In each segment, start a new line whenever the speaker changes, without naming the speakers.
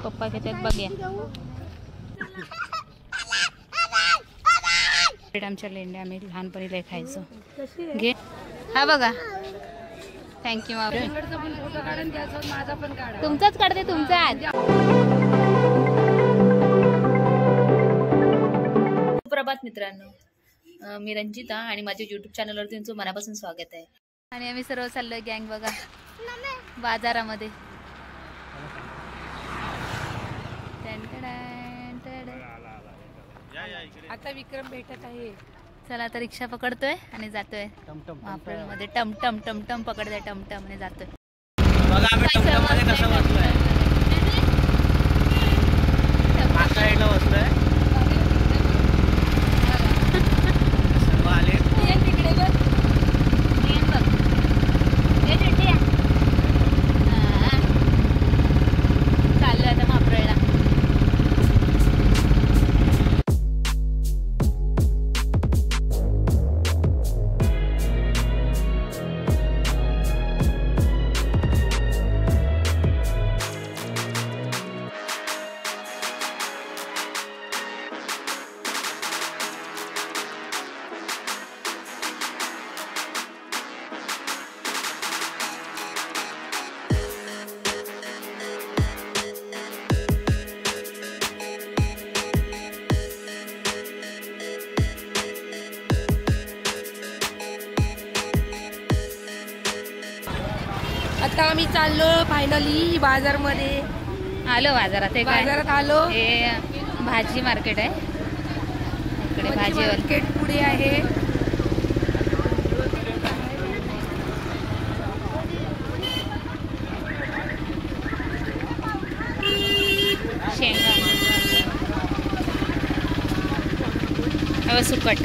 पप्पा घेतात बघूया. आमच्या लेंड्या आम्ही लहानपणी लय खायचो. घे हा बघा. थँक्यू. तुमचाच काढते तुमचा आज. सुप्रभात मित्रांनो, मी रंजिता आणि माझ्या यूट्यूब चॅनलवर तुमचं मनापासून स्वागत आहे. आणि आम्ही सर्व चाललोय गँग बघा बाजारामध्ये.
आता विक्रम भेटत आहे.
चला आता रिक्षा पकडतोय आणि जातोय महाप्रभूमध्ये. टमटम टमटम पकडतोय टमटम आणि जातोय.
आता आम्ही चाललो फायनली बाजारमध्ये.
आलो बाजारात.
बाजारात आलो.
हे भाजी मार्केट आहे. इकडे भाजी
मार्केट पुढे आहे.
शेंगा सुकट.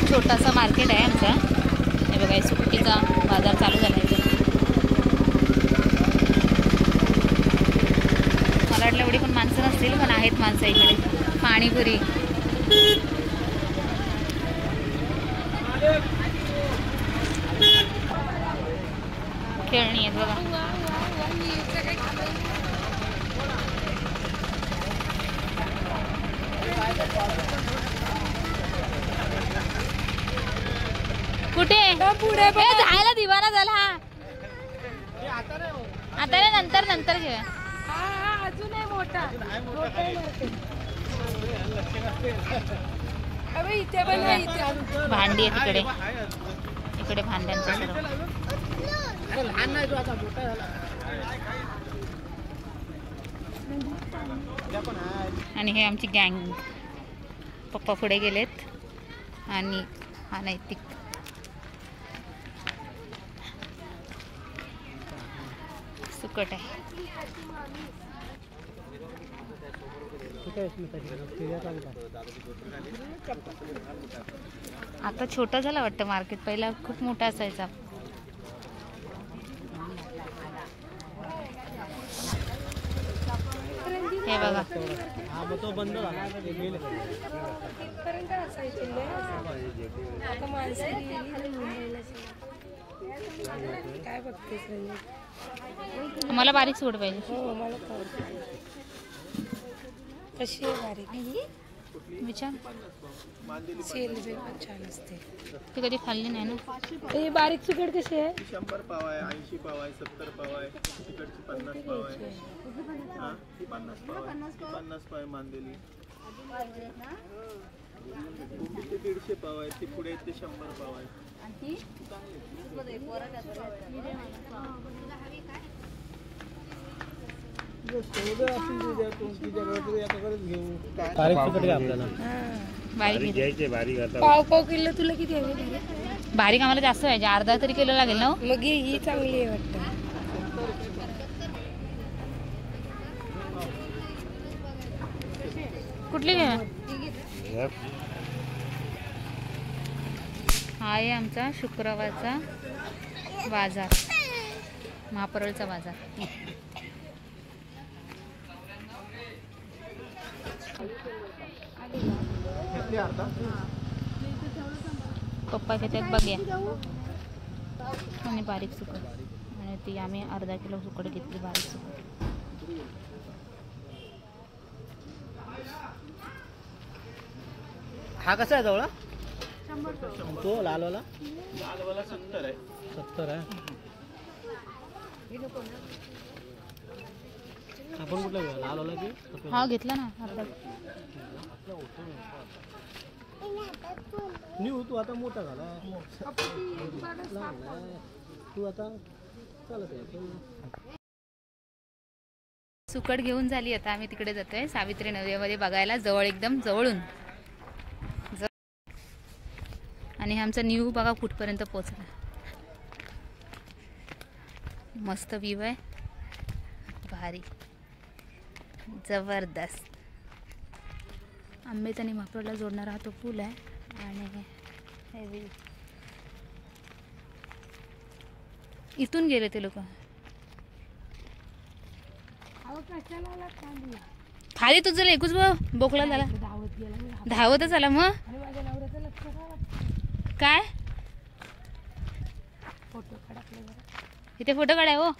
छोटासा मार्केट आहे आमचा. हे बघा सुकटीचा बाजार चालू झाला आहे. मला वाटलं एवढी पण माणसं नसतील, पण आहेत माणसं इकडे. पाणीपुरी, खेळणी आहेत बघा. कुठे
पुढे
जायला दिवाना झाला. आता नाही, नंतर नंतर घेऊया.
अजून आहे मोठा. इथे पण आहे.
भांडी आहे तिकडे. इकडे भांड्यांचं सर्व. आणि हे आमची गँग. पप्पा पुढे गेलेत आणि हा नैतिक. सुकट आहे. आता छोटा झाला वाटतं मार्केट. पहिला खूप मोठा असायचा. हे बघा
काय बघतेस?
मला बारीक सूट पाहिजे.
हो मला कशी आहे बारीक?
विचार.
सेलबे पण छान असते.
ती कधी खाल्ली नाही ना.
हे बारीक सुकट कशी आहे?
100 पाव आहे, 80 पाव आहे, 70 पाव आहे, तिकडची 50 पाव आहे. हां ती 50 पाव आहे, 50 पाव आहे मांदेली. कोंबडीचे 150 पाव आहे, ती पुढे ते 100 पाव आहे.
पाव पाव किलो तुला किती हवे?
बारीक आम्हाला जास्त पाहिजे. अर्धा तरी किलो लागेल ना.
मग ही चांगली आहे वाटतं.
कुठली घ्या? हा आहे आमचा शुक्रवारचा बाजार. महापरळचा बाजार. पप्पा घेतात बघूया. आणि बारीक सुकट, आणि ती आम्ही अर्धा किलो सुकट घेतली बारीक सुकट.
हा कसा आहे जवळ तो लालवाला?
लालवाला 70 आहे.
70 आहे. आपण कुठला घेऊ, लालवाला की सफेद?
हा घेतला ना अर्धा.
न्यू तू आता मोठा झाला, तू आता चालत आहे.
सुकट घेऊन झाली. आता आम्ही तिकडे जातोय सावित्री नदीमध्ये बघायला, जवळ एकदम जवळून. आणि आमचा न्यू बघा कुठपर्यंत पोहोचला. मस्त व्ह्यू आहे, भारी जबरदस्त. आंबेत आणि मापडला जोडणारा हा तो पूल आहे. आणि हे बी. इथून गेले ते लोक खाली. तुझं लेकूच बोकला झाला, धावतच आला. मग काय इथे फोटो काढाय हो.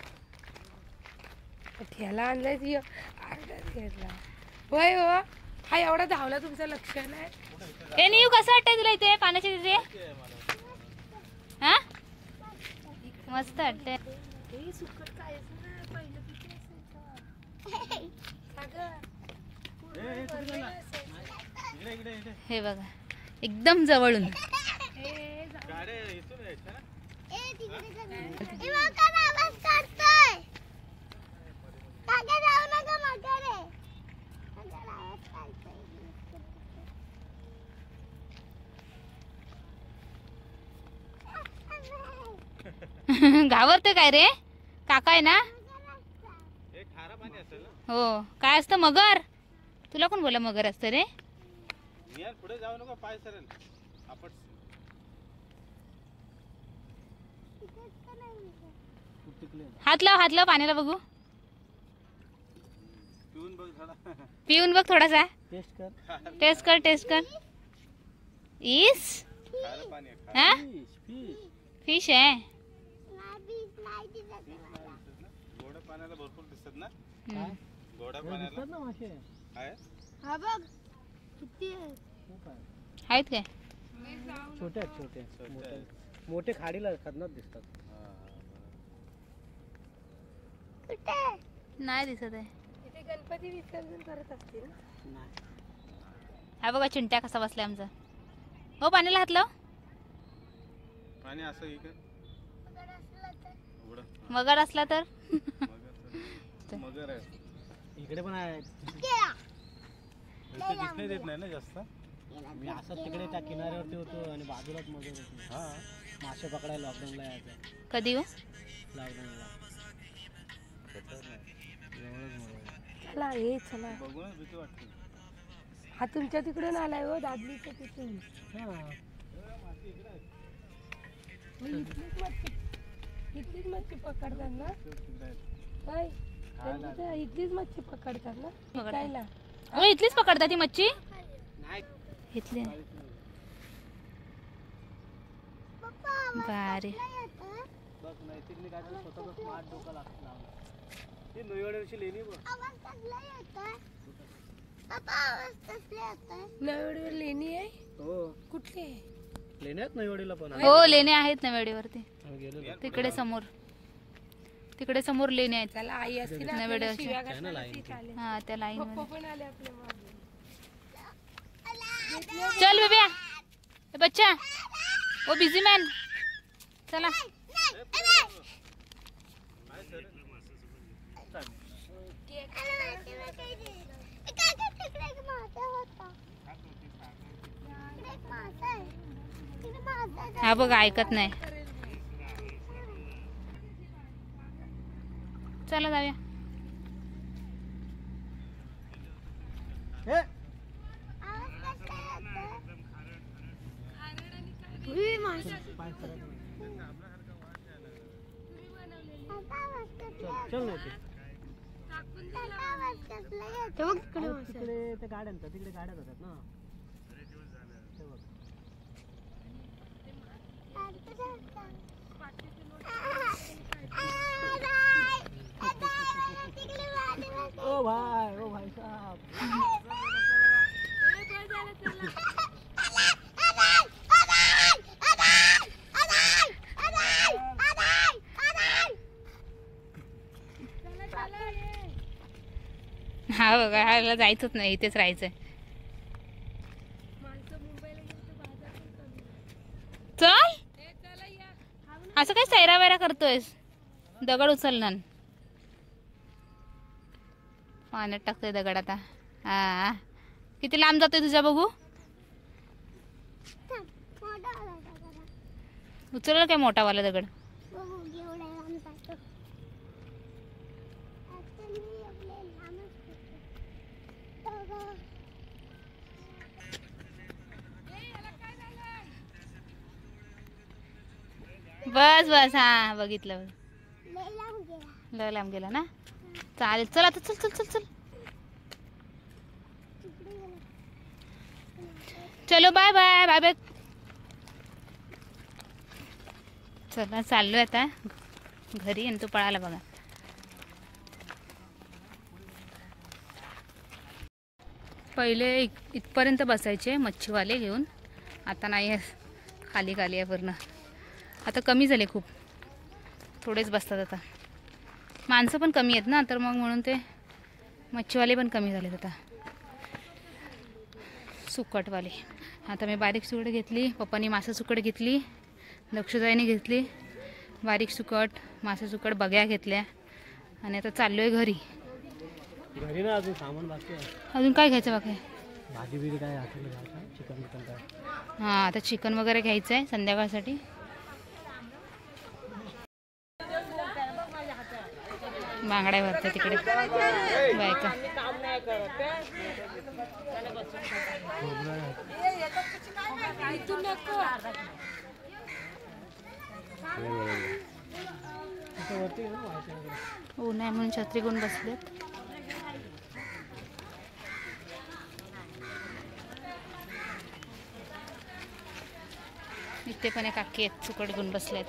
ठेला आणलाय ती अर्धाच घेतला. होय हो, हा एवढा धावला, तुमचं लक्ष नाही.
ए न्यू कसं वाटतंय तुला इथे पाण्याच्या तिथे? हा मस्त वाटतंय. हे बघा एकदम जवळून. घाबरते काय रे? काका आहे ना? हो. काय असतं मगर? तुला कोण बोला मगर असतं रे?
पुढे जाऊ नका, पाय सरेल.
हात लाव पाण्याला बघू. पिऊन बघ थोडासा. टेस्ट कर. इस हा फिश आहे.
गोड्या पाण्याला भरपूर दिसतात ना.
हम्म.
गोड्या पाण्याला
मासे
आहे.
आहेत काय?
छोटे आहेत, छोटे मोठे खाडीला खदनात दिसतात.
नाही दिसत आहे.
इथे गणपती विसर्जन करत असतील ना.
हा बघा चिंट्या कसा बसलाय आमचा. हो पाण्याला हात लाव.
आणि असं इकडे
मगर असला तर
मगर आहे.
इकडे पण आहे.
इथे दिसणे देत नाही ना जास्त.
मी असं तिकडे त्या किनाऱ्यावरती होतो आणि बाजूलाच मगर होती. हा मासे पकडायला लॉकडाऊनला यायचं.
कधी हो?
लॉकडाऊनला
चला ये चला.
बघूनच भीती वाटते.
हा तुमच्या तिकडून आलाय हो, दादलीच्या तिथून. इथलीच मच्छी पकडतात ना काय? इथलीच मच्छी पकडतात ना विकायला.
हो इथलीच पकडतात ती मच्छी. इथली बारे.
नवीवर लेणी आहे.
हो
कुठली आहे?
लेण्यात नैवडीला पण
हो लेणे आहेत ना वेळेवरती.
गेलो.
तिकडे समोर लेणे आहेत.
त्याला आई असते ना,
नवेड्याची.
आपल्याला शिव्या घालताना ती चालेल.
हा त्या लाईन
पप्पा
मध्ये.
पण आले आपल्या मागे.
चल बेबिया ए बच्चा ओ बिझी मॅन चला. हा बघा ऐकत नाही. चला जाऊया.
चल नाही तिकडे त्या गाड्यांचा तिकडे गाड्या जातात ना. ते बघ.
हा बघा, ह्याला जायचंच नाही, इथेच राहायचंय. चल, असं काय सैरा वैरा करतोयस? दगड उचलणार. पाण्यात टाकतोय दगड आता. हा, किती लांब जातोय तुझ्या बघू. उचललं काय मोठावाला दगड? बस बस, हा बघितलं. लय लांब गेला ना. चालेल, चल आता, चल चल चल चल. चलो बाय बाय बाय बाय. चला चाललोय आता घरी. आणि तो पळाला बघा. पहिले इथपर्यंत बसायचे मच्छीवाले घेऊन, आता नाही आहे, खाली खाली आहे पूर्ण. आता कमी झाले खूप, थोडेच बसतात आता. माणसं पण कमी आहेत ना, तर मग म्हणून ते मच्छीवाले पण कमी झालेत आता. सुकटवाले. आता मी बारीक सुकट घेतली, पप्पानी मासा सुकट घेतली, दक्षताईने घेतली बारीक सुकट, मासा सुकट, बघ्या घेतल्या. आणि आता चाललोय घरी.
घरी ना अजून सामान बाकी आहे.
अजून काय घ्यायचं बाकी?
भाजी बिजी काय हॉटेल घ्यायचं, चिकन बिकन काय.
हां, आता चिकन वगैरे घ्यायचं आहे संध्याकाळसाठी. बांगड्या भरतात तिकडे बायका. ऊन आहे म्हणून छत्री घेऊन बसलेत. इथे पण एक काकी आहेत, सुकट घेऊन बसलेत.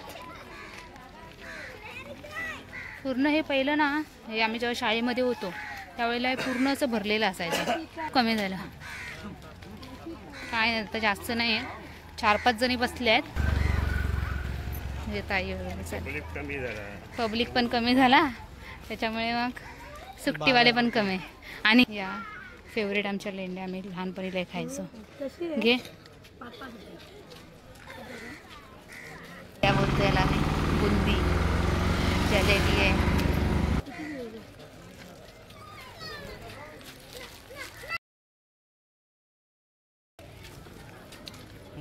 पूर्ण हे पहिलं ना, हे आम्ही जेव्हा शाळेमध्ये होतो त्यावेळेला हे पूर्ण असं भरलेलं असायचं. कमी झालं काय नाही, आता जास्त नाही आहे. 4-5 जणी बसले आहेत. ताई पब्लिक पण कमी झाला, त्याच्यामुळे मग सुट्टीवाले पण कमी. आणि या फेवरेट आमच्या लेंड्या आम्ही लहानपणी लय खायचो. घे त्या बोलतो याला आम्ही बुंदी, जलेबी आहे.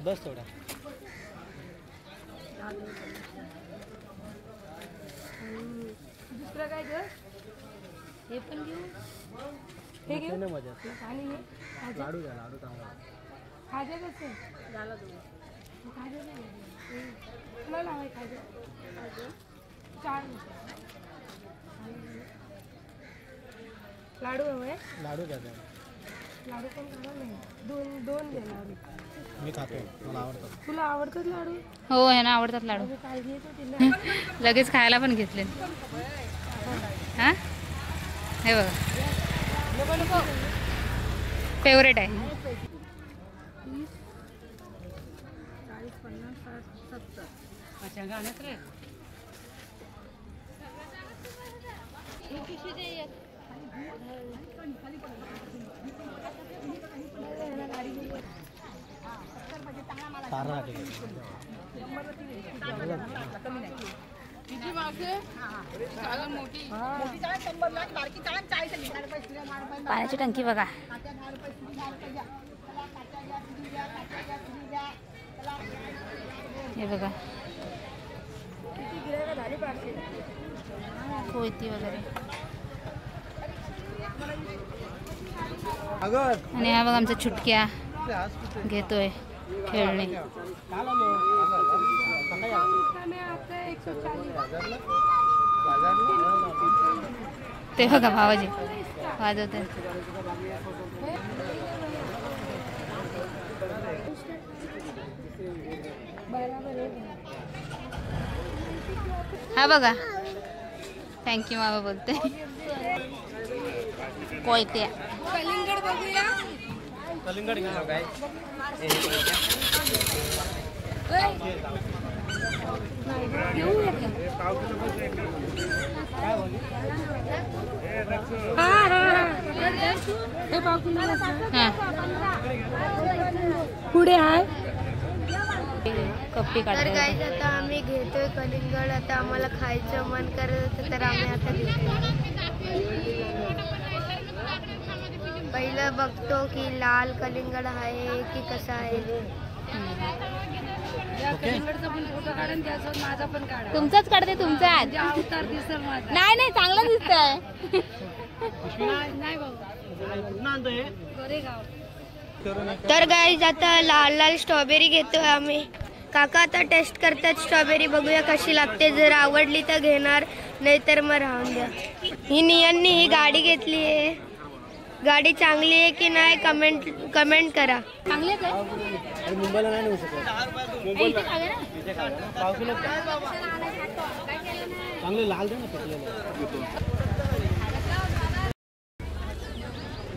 बस थोडा.
दुसरं काय गं? हे पण घेऊ. हे घेऊ
ना मजा.
आणि हे
लाडू घ्या, लाडू चांगला.
खाजा कसं झाला तुम्ही? खाजा नाही मला लावाय खाजा. 4 लाडू हवे.
लाडू घ्या.
लाडू पण खाणार नाही. 2 दे लाडू.
मी खातो, मला आवडतात.
तुला आवडतात लाडू?
हो, ह्यांना आवडतात लाडू.
काय घ्यायचं तिला?
लगेच खायला पण घेतले. हां, हे बघा फेवरेट आहे.
40, 50, 60, 70.
पाण्याची टंकी बघा. हे बघा कोयती वगैरे. आणि हा बघा आमचा छुटक्या घेतोय खेळणे. ते बघा भावाजी वाजवते. हा बघा थँक्यू मामा बोलते. कोयत्या
कलिंगड बघूया.
कलिंगड घेऊ काय?
हा हा हे पाव किलो
हां
पुढे आहे
कप्पी
तर
काढतो.
गाईज आता आम्ही घेतोय कलिंगड. आता आम्हाला खायचं मन करत होतं तर आम्ही आता घेतोय. पहिलं बघतो की लाल कलिंगड आहे की कसा आहे.
या कलिंगडचा पण फोटो काढून त्यासोबत माझा पण काढा.
तुमचाच काढते तुमचा
म्हणजे अवतार दिसत माझा.
नाही नाही चांगला दिसतंय.
नाही बाबा गोरेगाव.
तर गाईज आता लाल लाल स्ट्रॉबेरी घेतोय आम्ही. काका आता टेस्ट करतात स्ट्रॉबेरी. बघूया कशी लागते. जर आवडली तर घेणार, नाहीतर मग राहून द्या. ही नियननी ही गाडी घेतली आहे. गाडी चांगली आहे की नाही कमेंट करा.
चांगलेच आहे.
आणि मुंबईला नाही नेऊ शकत.
इथे खावे ना.
तिथे खावा ना. पाव किलो चांगले लाल दे ना पिकलेले.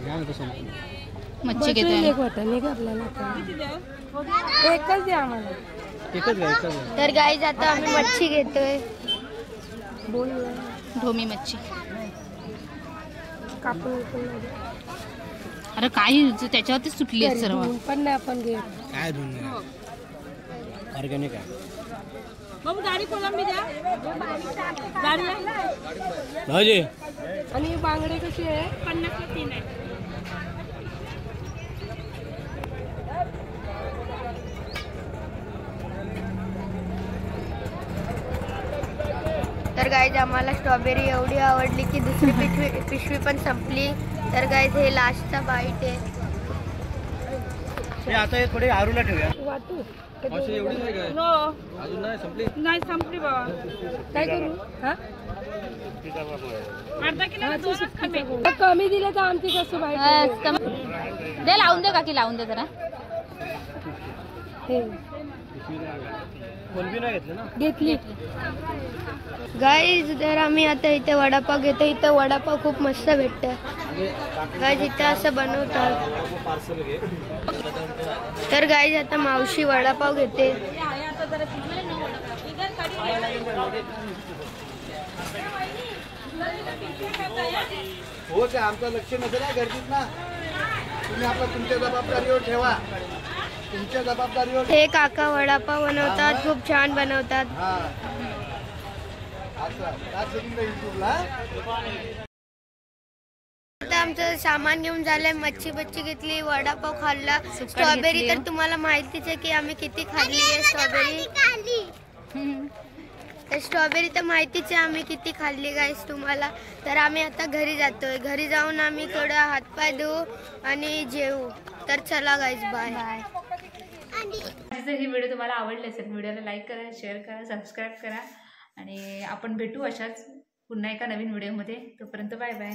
घ्या ना तसं.
मच्छी घेतोय.
होता नाही का आपल्याला एकच द्या आम्हाला.
एकच घ्या एकच घ्या.
तर गाईज आता आम्ही मच्छी घेतोय.
बोल
ढोमी मच्छी.
कापून
अरे काही त्याच्यावरतीच सुटली आहेत सर्व.
पण नाही आपण घेत.
काय धुवून ऑर्गॅनिक आहे. भाऊजी
आणि बांगडे कशी आहे? 50 ला 3 आहे.
तर गाईज आम्हाला स्ट्रॉबेरी एवढी आवडली की दुसरी पिशवी पण संपली. तर गाईज हे लास्टचा बाईट आहे.
हे आता हे थोडे आरूला ठेवूया.
वाटू
एवढी नाही काय अजून नाही संपली.
नाही संपली बाबा. काय करू? हा कमी दिले तर आमची कसं बाईट.
दे लावून दे काकी लावून दे जरा.
कोलबी नाही घेतली ना.
घेतली.
गाईज जर आम्ही आता इथे वडापाव घेतो. इथं वडापाव खूप मस्त भेटतं. गाईज इथं असं बनवतात.
पार्सल घे.
तर गाईज आता मावशी वडापाव घेते.
हो ते आमचं लक्ष नसेल ना गर्दीत ना. तुम्ही आपलं तुमच्या जबाबदारीवर ठेवा. तुमच्या जबाबदारीवर.
हे काका वडापाव बनवतात. खूप छान बनवतात.
हा असं टाक युट्यूबला.
आता आमचं सामान घेऊन झालंय. मच्छी घेतली, वडापाव खाल्ला, स्ट्रॉबेरी तर तुम्हाला माहितीच आहे की आम्ही किती खाल्ली आहे स्ट्रॉबेरी. तर स्ट्रॉबेरी तर माहितीच आहे आम्ही किती खाल्ली गाईस तुम्हाला. तर आम्ही आता घरी जातोय. घरी जाऊन आम्ही थोडं हातपाय धुवू आणि जेवू. तर चला गाईस बाय.
जर ही व्हिडिओ तुम्हाला आवडली असेल व्हिडिओला लाईक करा, शेअर करा, सबस्क्राईब करा आणि आपण भेटू अशाच पुन्हा एका नवीन व्हिडिओमध्ये. तोपर्यंत बाय बाय.